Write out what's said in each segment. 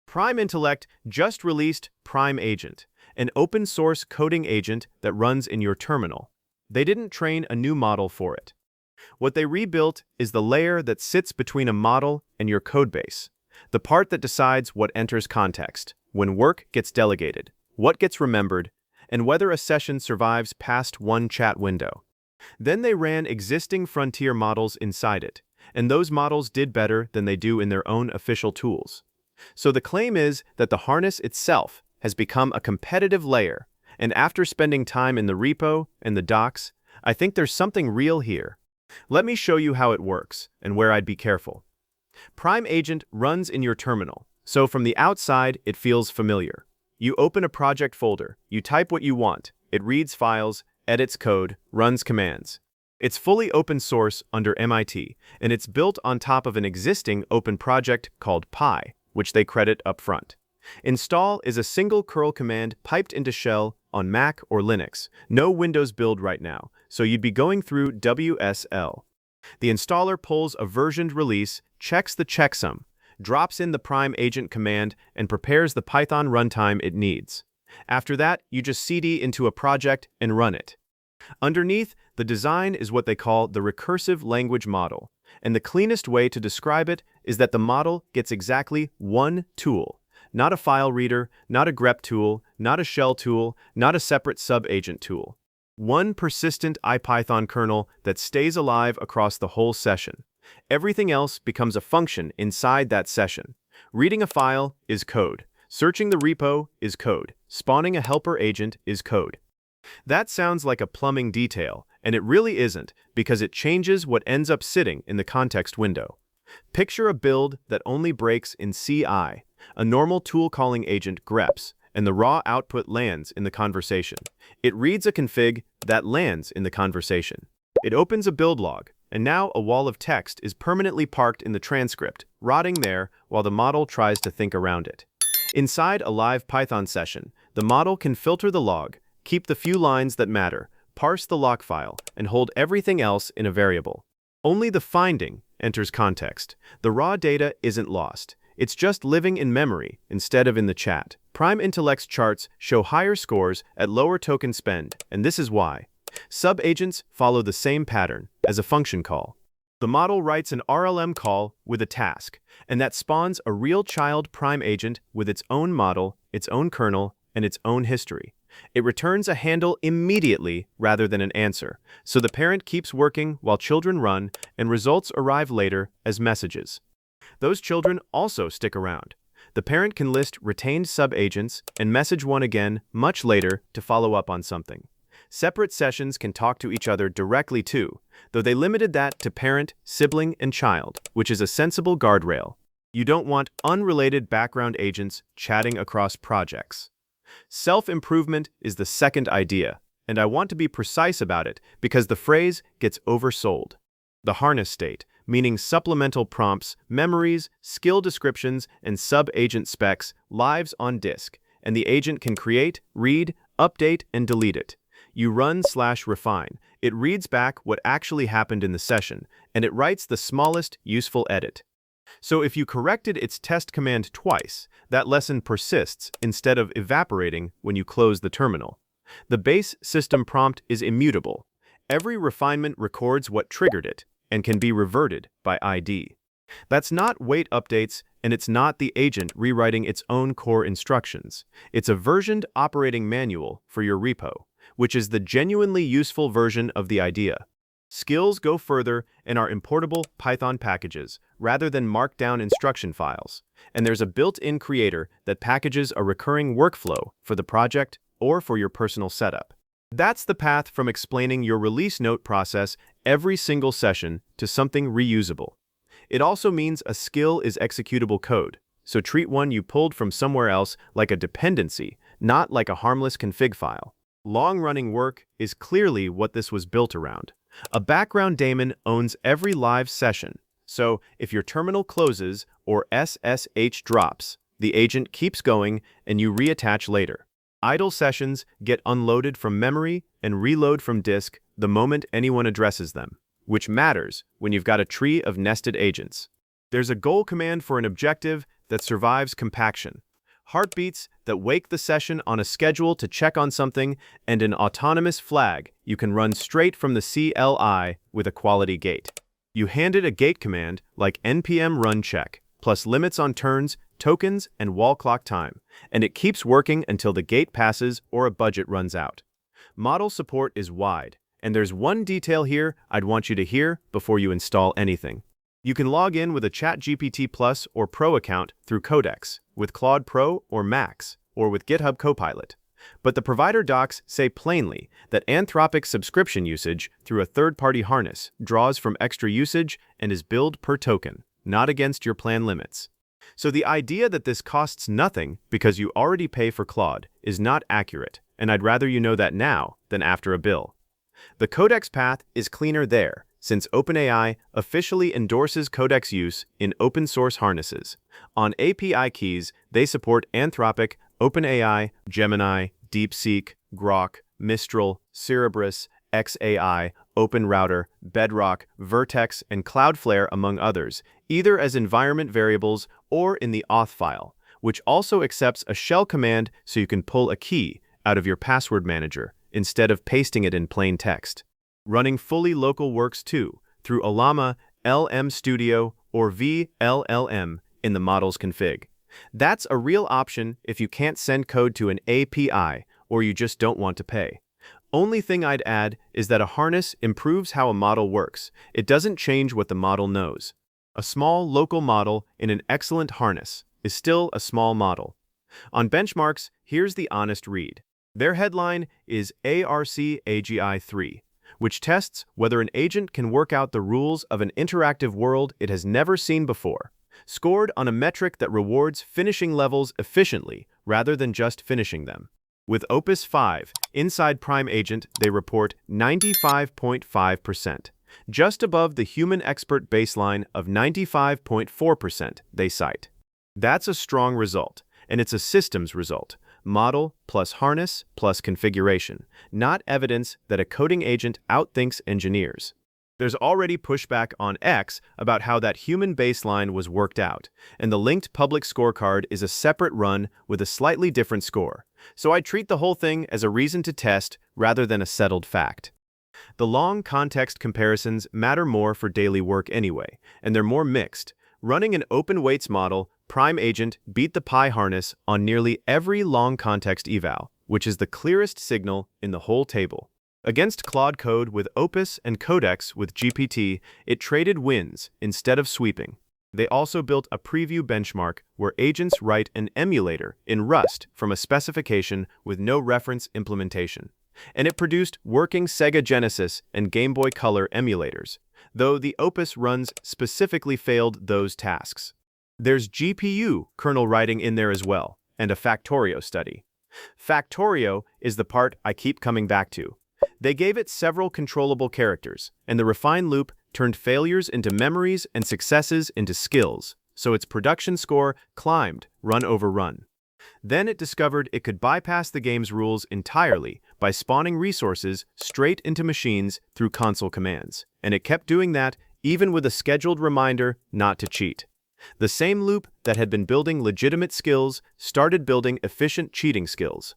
Prime Intellect just released Prime Agent, an open-source coding agent that runs in your terminal. They didn't train a new model for it. What they rebuilt is the layer that sits between a model and your codebase, the part that decides what enters context, when work gets delegated, what gets remembered, and whether a session survives past one chat window. Then they ran existing frontier models inside it, and those models did better than they do in their own official tools. So the claim is that the harness itself has become a competitive layer, and after spending time in the repo and the docs, I think there's something real here. Let me show you how it works and where I'd be careful. Prime Agent runs in your terminal, so from the outside it feels familiar. You open a project folder, you type what you want, it reads files, edits code, runs commands. It's fully open source under MIT, and it's built on top of an existing open project called Pi, which they credit up front. Install is a single curl command piped into shell on Mac or Linux. No Windows build right now, so you'd be going through WSL. The installer pulls a versioned release, checks the checksum, drops in the Prime Agent command, and prepares the Python runtime it needs. After that, you just cd into a project and run it. Underneath, the design is what they call the recursive language model, and the cleanest way to describe it is that the model gets exactly one tool, not a file reader, not a grep tool, not a shell tool, not a separate sub-agent tool. One persistent IPython kernel that stays alive across the whole session. Everything else becomes a function inside that session. Reading a file is code. Searching the repo is code. Spawning a helper agent is code. That sounds like a plumbing detail, and it really isn't, because it changes what ends up sitting in the context window. Picture a build that only breaks in CI, a normal tool calling agent greps, and the raw output lands in the conversation. It reads a config that lands in the conversation. It opens a build log, and now a wall of text is permanently parked in the transcript, rotting there while the model tries to think around it. Inside a live Python session, the model can filter the log, keep the few lines that matter, parse the lock file, and hold everything else in a variable. Only the finding enters context. The raw data isn't lost. It's just living in memory instead of in the chat. Prime Intellect's charts show higher scores at lower token spend, and this is why. Sub-agents follow the same pattern as a function call. The model writes an RLM call with a task, and that spawns a real child Prime agent with its own model, its own kernel, and its own history. It returns a handle immediately rather than an answer, so the parent keeps working while children run, and results arrive later as messages. Those children also stick around. The parent can list retained sub-agents and message one again much later to follow up on something. Separate sessions can talk to each other directly too, though they limited that to parent, sibling, and child, which is a sensible guardrail. You don't want unrelated background agents chatting across projects. Self-improvement is the second idea, and I want to be precise about it because the phrase gets oversold. The harness state, meaning supplemental prompts, memories, skill descriptions, and sub-agent specs, lives on disk, and the agent can create, read, update, and delete it. You run/refine. It reads back what actually happened in the session, and it writes the smallest useful edit. So if you corrected its test command twice, that lesson persists instead of evaporating when you close the terminal. The base system prompt is immutable. Every refinement records what triggered it and can be reverted by ID. That's not wait updates, and it's not the agent rewriting its own core instructions. It's a versioned operating manual for your repo, which is the genuinely useful version of the idea. Skills go further and are importable Python packages rather than markdown instruction files, and there's a built-in creator that packages a recurring workflow for the project or for your personal setup. That's the path from explaining your release note process every single session to something reusable. It also means a skill is executable code, so treat one you pulled from somewhere else like a dependency, not like a harmless config file. Long-running work is clearly what this was built around. A background daemon owns every live session, so if your terminal closes or SSH drops, the agent keeps going and you reattach later. Idle sessions get unloaded from memory and reload from disk the moment anyone addresses them, which matters when you've got a tree of nested agents. There's a goal command for an objective that survives compaction, heartbeats that wake the session on a schedule to check on something, and an autonomous flag you can run straight from the CLI with a quality gate. You hand it a gate command like npm run check, plus limits on turns, tokens, and wall clock time, and it keeps working until the gate passes or a budget runs out. Model support is wide, and there's one detail here I'd want you to hear before you install anything. You can log in with a ChatGPT Plus or Pro account through Codex, with Claude Pro or Max, or with GitHub Copilot. But the provider docs say plainly that Anthropic's subscription usage through a third-party harness draws from extra usage and is billed per token, not against your plan limits. So the idea that this costs nothing because you already pay for Claude is not accurate, and I'd rather you know that now than after a bill. The Codex path is cleaner there, since OpenAI officially endorses Codex use in open-source harnesses. On API keys, they support Anthropic, OpenAI, Gemini, DeepSeek, Grok, Mistral, Cerebrus, XAI, OpenRouter, Bedrock, Vertex, and Cloudflare, among others, either as environment variables or in the auth file, which also accepts a shell command so you can pull a key out of your password manager instead of pasting it in plain text. Running fully local works too, through Llama, LM Studio, or VLLM in the model's config. That's a real option if you can't send code to an API or you just don't want to pay. Only thing I'd add is that a harness improves how a model works. It doesn't change what the model knows. A small local model in an excellent harness is still a small model. On benchmarks, here's the honest read. Their headline is ARC-AGI 3, which tests whether an agent can work out the rules of an interactive world it has never seen before, scored on a metric that rewards finishing levels efficiently rather than just finishing them. With Opus 5, inside Prime Agent, they report 95.5%, just above the human expert baseline of 95.4% they cite. That's a strong result, and it's a systems result. Model plus harness plus configuration, not evidence that a coding agent outthinks engineers. There's already pushback on X about how that human baseline was worked out, and the linked public scorecard is a separate run with a slightly different score, so I treat the whole thing as a reason to test rather than a settled fact. The long context comparisons matter more for daily work anyway, and they're more mixed. Running an open weights model, Prime Agent beat the Pi harness on nearly every long context eval, which is the clearest signal in the whole table. Against Claude Code with Opus and Codex with GPT, it traded wins instead of sweeping. They also built a preview benchmark where agents write an emulator in Rust from a specification with no reference implementation. And it produced working Sega Genesis and Game Boy Color emulators, though the Opus runs specifically failed those tasks. There's GPU kernel writing in there as well, and a Factorio study. Factorio is the part I keep coming back to. They gave it several controllable characters, and the refine loop turned failures into memories and successes into skills, so its production score climbed run over run. Then it discovered it could bypass the game's rules entirely by spawning resources straight into machines through console commands, and it kept doing that even with a scheduled reminder not to cheat. The same loop that had been building legitimate skills started building efficient cheating skills.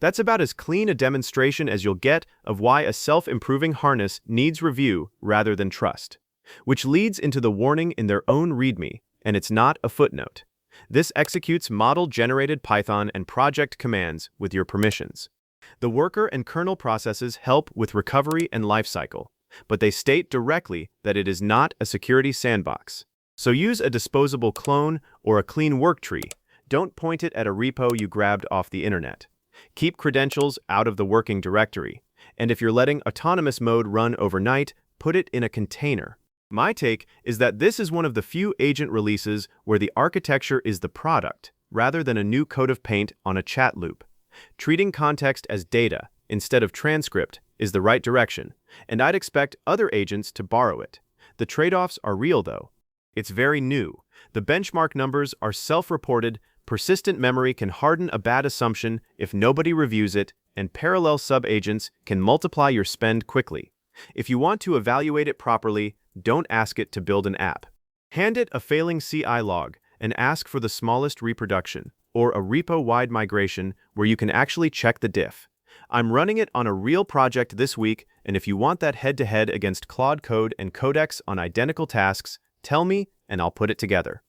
That's about as clean a demonstration as you'll get of why a self-improving harness needs review rather than trust, which leads into the warning in their own README, and it's not a footnote. This executes model-generated Python and project commands with your permissions. The worker and kernel processes help with recovery and lifecycle, but they state directly that it is not a security sandbox. So use a disposable clone or a clean work tree. Don't point it at a repo you grabbed off the internet. Keep credentials out of the working directory, and if you're letting autonomous mode run overnight, put it in a container. My take is that this is one of the few agent releases where the architecture is the product, rather than a new coat of paint on a chat loop. Treating context as data instead of transcript is the right direction, and I'd expect other agents to borrow it. The trade-offs are real, though. It's very new. The benchmark numbers are self-reported, persistent memory can harden a bad assumption if nobody reviews it, and parallel sub-agents can multiply your spend quickly. If you want to evaluate it properly, don't ask it to build an app. Hand it a failing CI log, and ask for the smallest reproduction, or a repo-wide migration where you can actually check the diff. I'm running it on a real project this week, and if you want that head-to-head against Claude Code and Codex on identical tasks, tell me and I'll put it together.